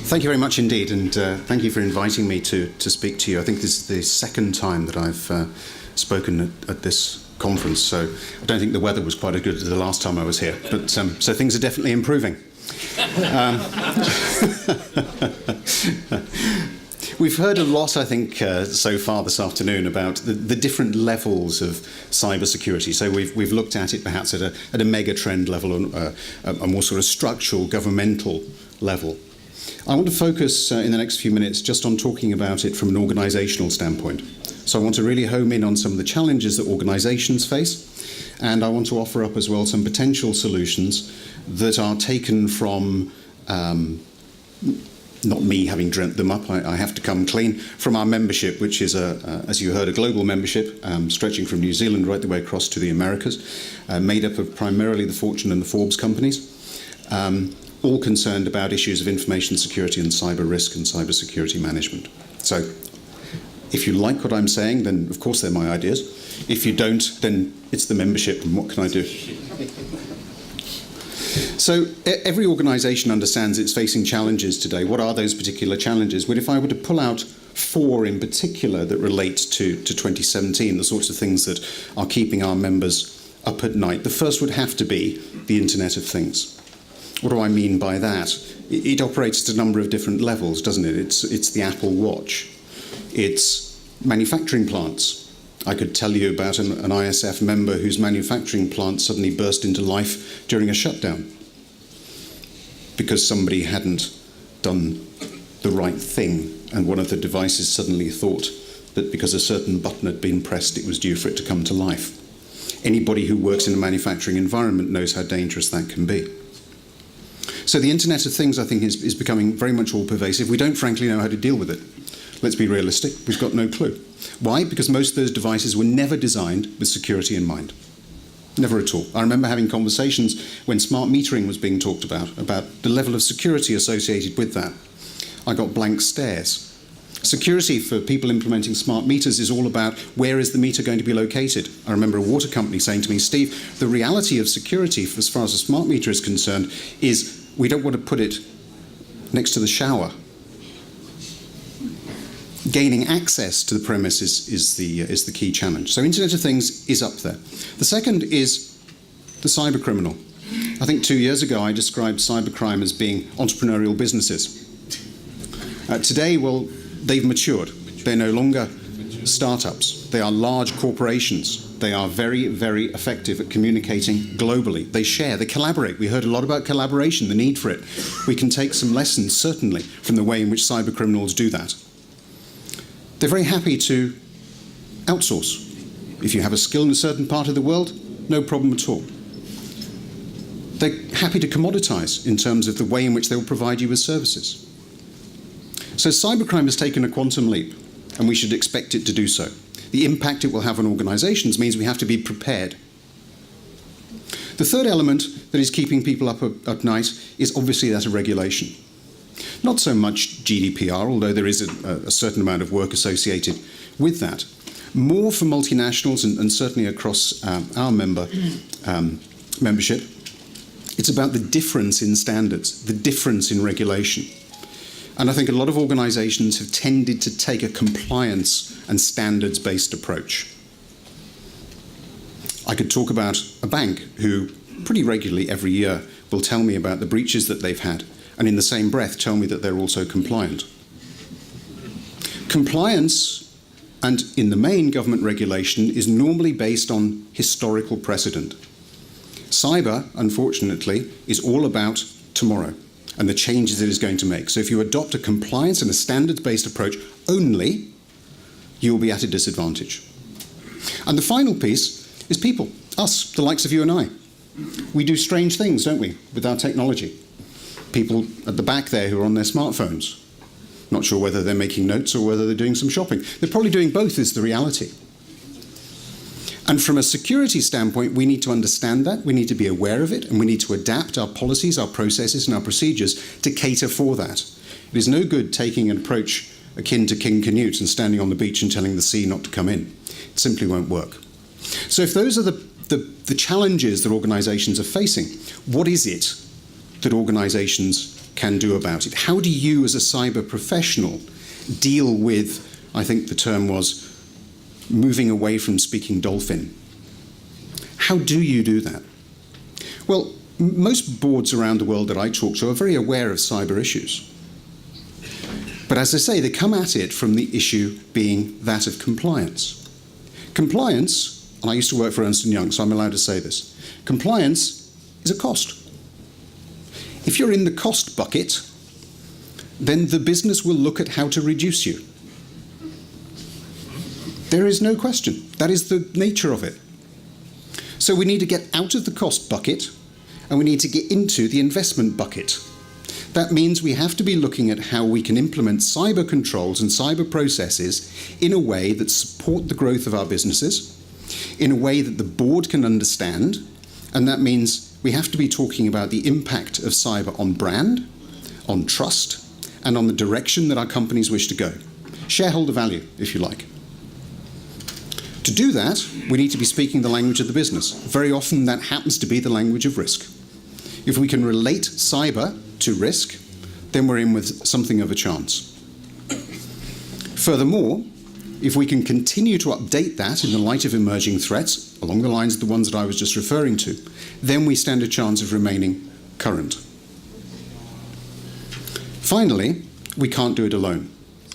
Thank you very much indeed, and thank you for inviting me to speak to you. I think this is the second time that I've spoken at this conference, so I don't think the weather was quite as good as the last time I was here, but so things are definitely improving. We've heard a lot, I think, so far this afternoon about the different levels of cybersecurity. So we've looked at it perhaps at a mega trend level, a more sort of structural, governmental level. I want to focus in the next few minutes just on talking about it from an organisational standpoint. So I want to really home in on some of the challenges that organisations face, and I want to offer up as well some potential solutions that are taken from not me having dreamt them up, I have to come clean, from our membership, which is, as you heard, a global membership stretching from New Zealand right the way across to the Americas, made up of primarily the Fortune and the Forbes companies, all concerned about issues of information security and cyber risk and cyber security management. So if you like what I'm saying, then of course they're my ideas. If you don't, then it's the membership, and what can I do? So every organisation understands it's facing challenges today. What are those particular challenges? Well, if I were to pull out four in particular that relate to 2017, the sorts of things that are keeping our members up at night, the first would have to be the Internet of Things. What do I mean by that? It operates at a number of different levels, doesn't it? It's the Apple Watch. It's manufacturing plants. I could tell you about an ISF member whose manufacturing plant suddenly burst into life during a shutdown because somebody hadn't done the right thing, and one of the devices suddenly thought that because a certain button had been pressed, it was due for it to come to life. Anybody who works in a manufacturing environment knows how dangerous that can be. So the Internet of Things, I think, is becoming very much all-pervasive. We don't frankly know how to deal with it. Let's be realistic, we've got no clue. Why? Because most of those devices were never designed with security in mind. Never at all. I remember having conversations when smart metering was being talked about the level of security associated with that. I got blank stares. Security for people implementing smart meters is all about where is the meter going to be located. I remember a water company saying to me, Steve, the reality of security as far as a smart meter is concerned is we don't want to put it next to the shower. Gaining access to the premise is the key challenge. So Internet of Things is up there. The second is the cyber criminal. I think 2 years ago I described cybercrime as being entrepreneurial businesses. Today, well, they've matured. They're no longer startups. They are large corporations. They are very, very effective at communicating globally. They share, they collaborate. We heard a lot about collaboration, the need for it. We can take some lessons, certainly, from the way in which cyber criminals do that. They're very happy to outsource. If you have a skill in a certain part of the world, no problem at all. They're happy to commoditize in terms of the way in which they will provide you with services. So cybercrime has taken a quantum leap, and we should expect it to do so. The impact it will have on organizations means we have to be prepared. The third element that is keeping people up at night is obviously that of regulation. Not so much GDPR, although there is a certain amount of work associated with that. More for multinationals and certainly across our membership, it's about the difference in standards, the difference in regulation. And I think a lot of organizations have tended to take a compliance and standards-based approach. I could talk about a bank who pretty regularly every year will tell me about the breaches that they've had, and in the same breath tell me that they're also compliant. Compliance, and in the main government regulation, is normally based on historical precedent. Cyber, unfortunately, is all about tomorrow and the changes it is going to make. So if you adopt a compliance and a standards-based approach only, you will be at a disadvantage. And the final piece is people, us, the likes of you and I. We do strange things, don't we, with our technology. People at the back there who are on their smartphones. Not sure whether they're making notes or whether they're doing some shopping. They're probably doing both, is the reality. And from a security standpoint, we need to understand that, we need to be aware of it, and we need to adapt our policies, our processes, and our procedures to cater for that. It is no good taking an approach akin to King Canute and standing on the beach and telling the sea not to come in. It simply won't work. So if those are the challenges that organizations are facing, what is it that organizations can do about it? How do you, as a cyber professional, deal with, I think the term was, moving away from speaking dolphin? How do you do that? Well, most boards around the world that I talk to are very aware of cyber issues. But as I say, they come at it from the issue being that of compliance. Compliance, and I used to work for Ernst & Young, so I'm allowed to say this, compliance is a cost. If you're in the cost bucket, then the business will look at how to reduce you. There is no question. That is the nature of it. So we need to get out of the cost bucket and we need to get into the investment bucket. That means we have to be looking at how we can implement cyber controls and cyber processes in a way that support the growth of our businesses, in a way that the board can understand, and that means we have to be talking about the impact of cyber on brand, on trust, and on the direction that our companies wish to go. Shareholder value, if you like. To do that, we need to be speaking the language of the business. Very often that happens to be the language of risk. If we can relate cyber to risk, then we're in with something of a chance. Furthermore, if we can continue to update that in the light of emerging threats, along the lines of the ones that I was just referring to, then we stand a chance of remaining current. Finally, we can't do it alone.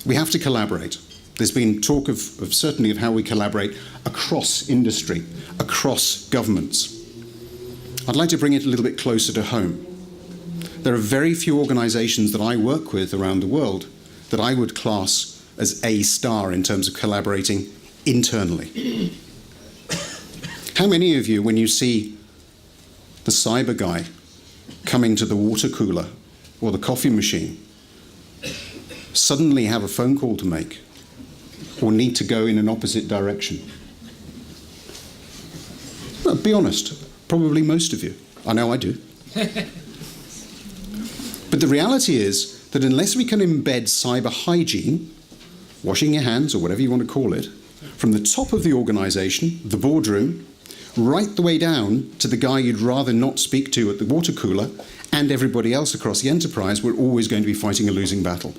We have to collaborate. There's been talk of certainly of how we collaborate across industry, across governments. I'd like to bring it a little bit closer to home. There are very few organizations that I work with around the world that I would class as A star in terms of collaborating internally. How many of you, when you see the cyber guy coming to the water cooler or the coffee machine, suddenly have a phone call to make or need to go in an opposite direction? Well, be honest, probably most of you. I know I do. But the reality is that unless we can embed cyber hygiene, washing your hands or whatever you want to call it, from the top of the organization, the boardroom, right the way down to the guy you'd rather not speak to at the water cooler and everybody else across the enterprise, we're always going to be fighting a losing battle.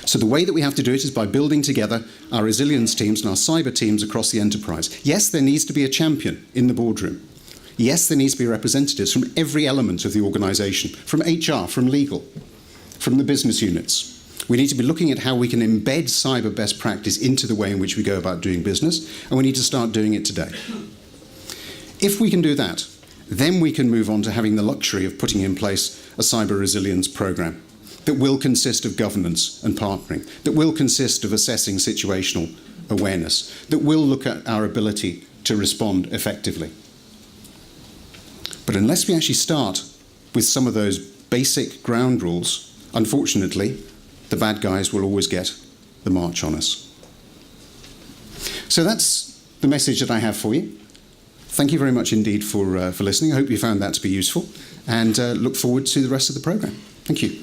So the way that we have to do it is by building together our resilience teams and our cyber teams across the enterprise. Yes, there needs to be a champion in the boardroom. Yes, there needs to be representatives from every element of the organization, from HR, from legal, from the business units. We need to be looking at how we can embed cyber best practice into the way in which we go about doing business, and we need to start doing it today. If we can do that, then we can move on to having the luxury of putting in place a cyber resilience program that will consist of governance and partnering, that will consist of assessing situational awareness, that will look at our ability to respond effectively. But unless we actually start with some of those basic ground rules, unfortunately, the bad guys will always get the march on us. So that's the message that I have for you. Thank you very much indeed for listening. I hope you found that to be useful, and look forward to the rest of the program. Thank you.